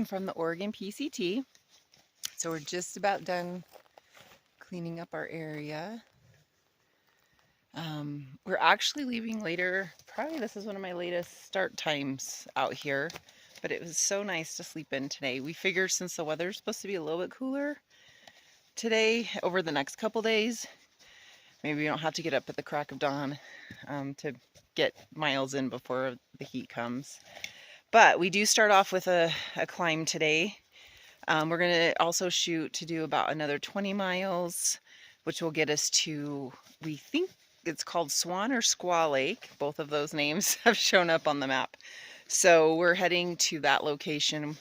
from the Oregon PCT. So we're just about done cleaning up our area. We're actually leaving later. Probably this is one of my latest start times out here, but it was so nice to sleep in today. We figured since the weather's supposed to be a little bit cooler today over the next couple days, maybe we don't have to get up at the crack of dawn to get miles in before the heat comes. But we do start off with a climb today. We're going to also shoot to do about another 20 miles, which will get us to, we think it's called Swan or Squaw Lake. Both of those names have shown up on the map. So we're heading to that location.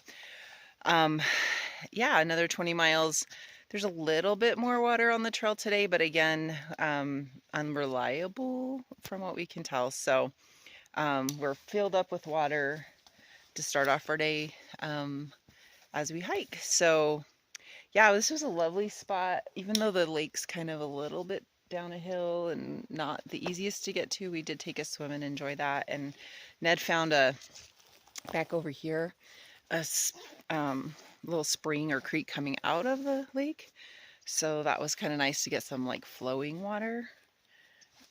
Yeah, another 20 miles. There's a little bit more water on the trail today, but again, unreliable from what we can tell. So we're filled up with water to start off our day as we hike. So yeah, this was a lovely spot. Even though the lake's kind of a little bit down a hill and not the easiest to get to, we did take a swim and enjoy that. And Ned found back over here, a little spring or creek coming out of the lake. So that was kind of nice to get some like flowing water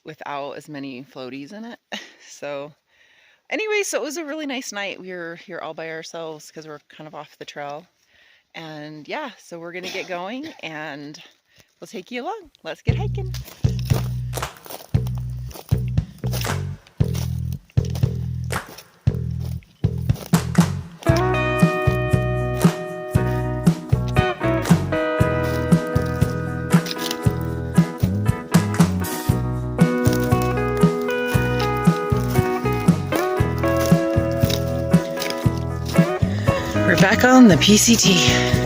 without as many floaties in it. So anyway, so it was a really nice night. We were here all by ourselves because we're kind of off the trail. And yeah, so we're gonna get going and we'll take you along. Let's get hiking. We're back on the PCT.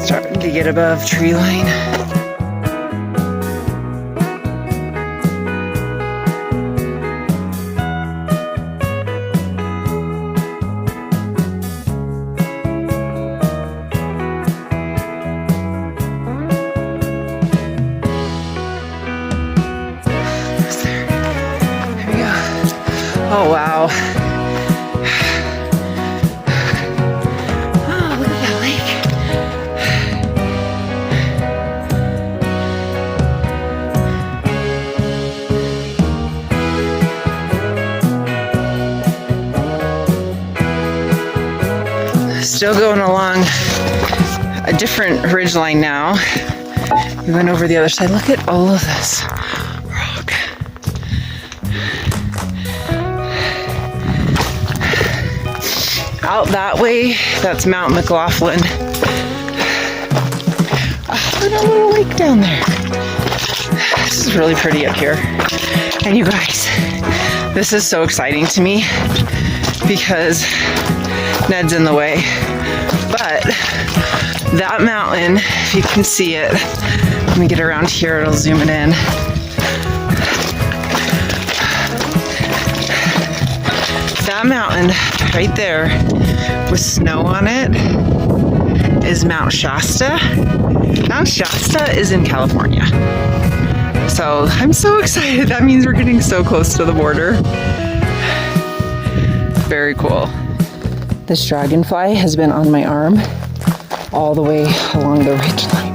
Starting to get above tree line. There we go. Oh wow. Still going along a different ridge line now. We went over the other side. Look at all of this rock. Out that way, that's Mount McLaughlin. Oh, and a little lake down there. This is really pretty up here. And you guys, this is so exciting to me because Ned's in the way, but that mountain, if you can see it, let me get around here, it'll zoom it in. That mountain right there with snow on it is Mount Shasta. Mount Shasta is in California. So I'm so excited. That means we're getting so close to the border. Very cool. This dragonfly has been on my arm all the way along the ridge line.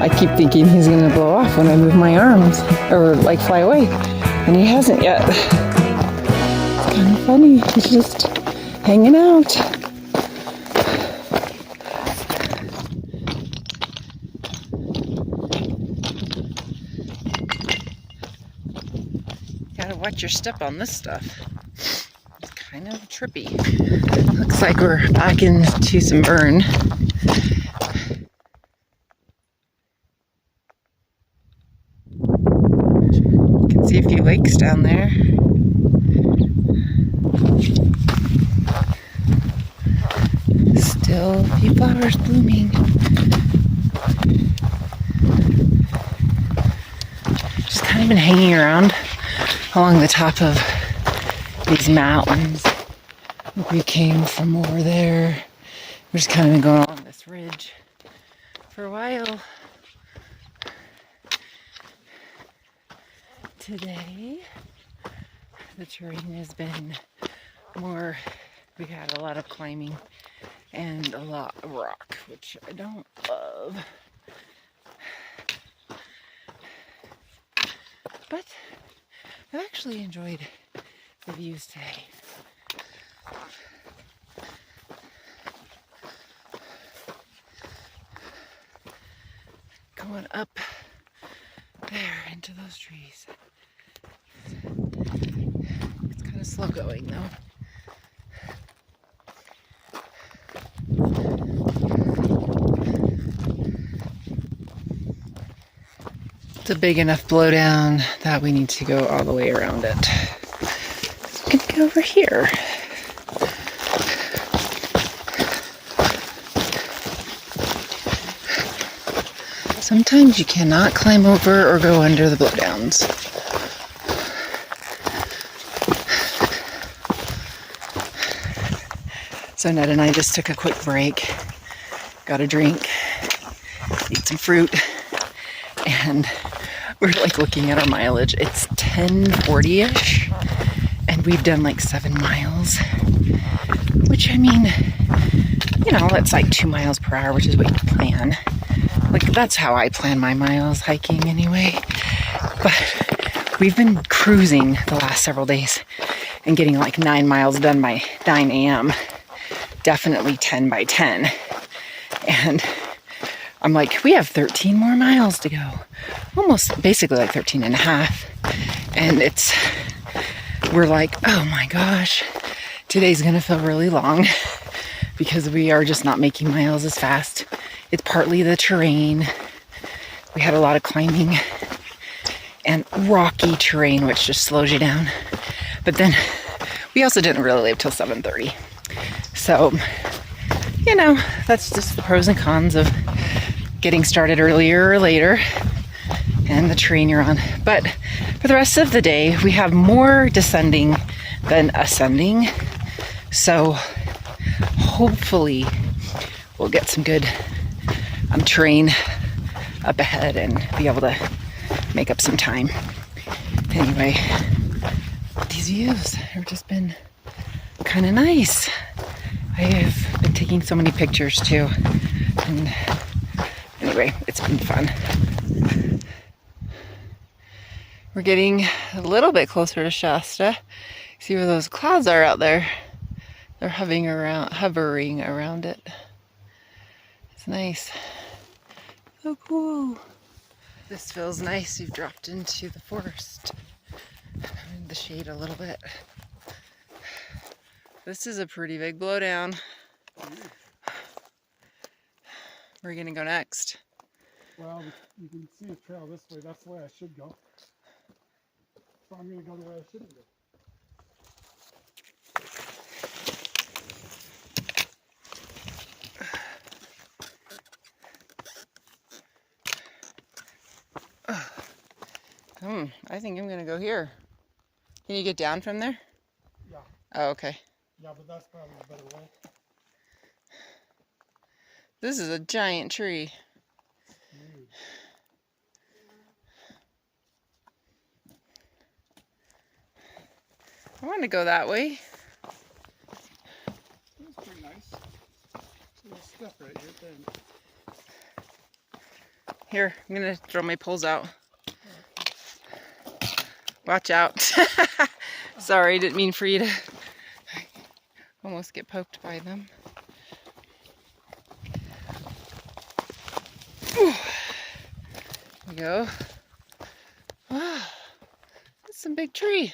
I keep thinking he's gonna blow off when I move my arms or like fly away, and he hasn't yet. It's kind of funny. He's just hanging out. Gotta watch your step on this stuff. Kind of trippy. Looks like we're back into some burn. You can see a few lakes down there. Still still a few flowers blooming. Just kind of been hanging around along the top of these mountains. We came from over there. We're just kind of been going along this ridge for a while. Today, the terrain has been more, we had a lot of climbing and a lot of rock, which I don't love. But I've actually enjoyed the views today. Going up there into those trees. It's kind of slow going though. It's a big enough blowdown that we need to go all the way around it. So we can go over here. Sometimes you cannot climb over or go under the blowdowns. So Ned and I just took a quick break, got a drink, ate some fruit, and we're like looking at our mileage. It's 10:40-ish, and we've done like 7 miles, which I mean, you know, that's like 2 miles per hour, which is what you plan. Like, that's how I plan my miles hiking anyway. But we've been cruising the last several days and getting like 9 miles done by 9 a.m. Definitely 10 by 10. And I'm like, we have 13 more miles to go. Almost basically like 13 and a half. And we're like, oh my gosh, today's gonna feel really long because we are just not making miles as fast. It's partly the terrain. We had a lot of climbing and rocky terrain, which just slows you down. But then we also didn't really leave till 7:30. So, you know, that's just the pros and cons of getting started earlier or later and the terrain you're on. But for the rest of the day, we have more descending than ascending. So hopefully we'll get some good terrain up ahead and be able to make up some time. Anyway, these views have just been kind of nice. I have been taking so many pictures too, and anyway, it's been fun. We're getting a little bit closer to Shasta. See where those clouds are out there? They're hovering around it. It's nice. So cool. This feels nice. We've dropped into the forest. I'm in the shade a little bit. This is a pretty big blowdown. Where are you gonna go next? Well, you can see a trail this way. That's the way I should go. So I'm gonna go the way I shouldn't go. I think I'm gonna go here. Can you get down from there? Yeah. Oh, okay. Yeah, but that's probably a better way. This is a giant tree. I want to go that way. That's pretty nice. A little step right here then. Here, I'm gonna throw my poles out. Watch out. Sorry, didn't mean for you to almost get poked by them. There we go. Wow, that's some big tree.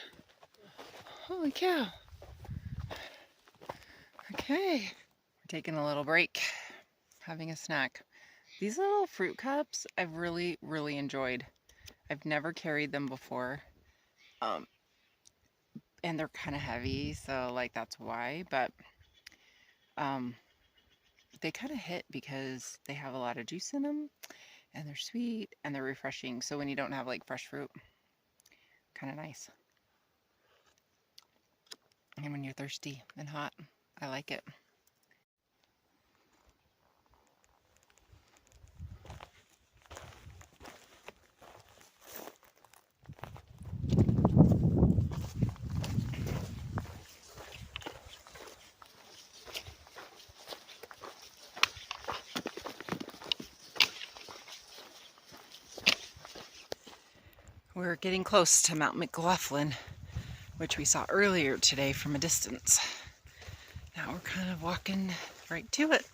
Holy cow. Okay, we're taking a little break, having a snack. These little fruit cups I've really, really enjoyed. I've never carried them before. And they're kind of heavy, so like that's why, but they kind of hit because they have a lot of juice in them and they're sweet and they're refreshing. So when you don't have like fresh fruit, kind of nice. And when you're thirsty and hot, I like it. We're getting close to Mount McLaughlin, which we saw earlier today from a distance. Now we're kind of walking right to it.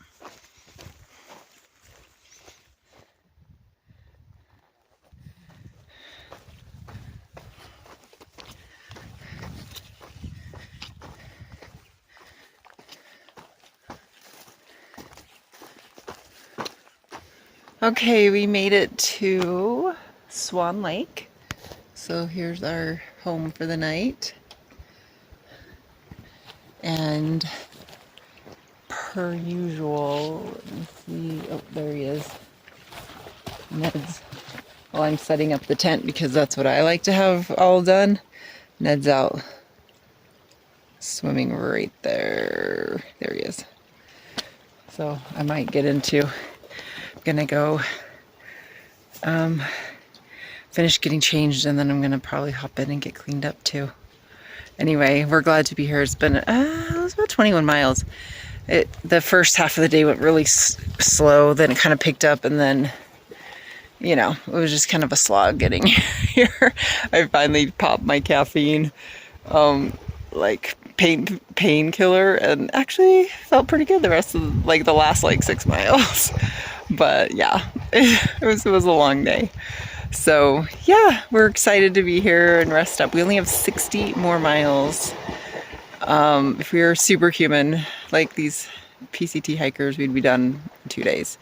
Okay, we made it to Swan Lake. So here's our home for the night. And per usual, let me see, oh, there he is. Ned's, well, I'm setting up the tent because that's what I like to have all done. Ned's out swimming right there. There he is. So I might get into, gonna go finish getting changed and then I'm gonna probably hop in and get cleaned up too. Anyway, we're glad to be here. It's been, it was about 21 miles. The first half of the day went really slow, then it kind of picked up, and then, you know, it was just kind of a slog getting here. I finally popped my caffeine, like painkiller, and actually felt pretty good the rest of the last 6 miles. But yeah, it was a long day. So yeah, we're excited to be here and rest up. We only have 60 more miles. If we were superhuman, like these PCT hikers, we'd be done in 2 days.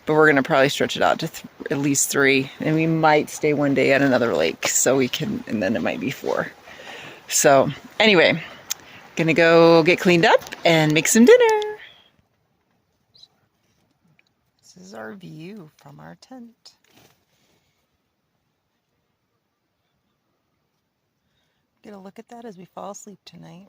But we're gonna probably stretch it out to at least 3, and we might stay one day at another lake, so we can, and then it might be 4. So anyway, gonna go get cleaned up and make some dinner. This is our view from our tent. Get a look at that as we fall asleep tonight.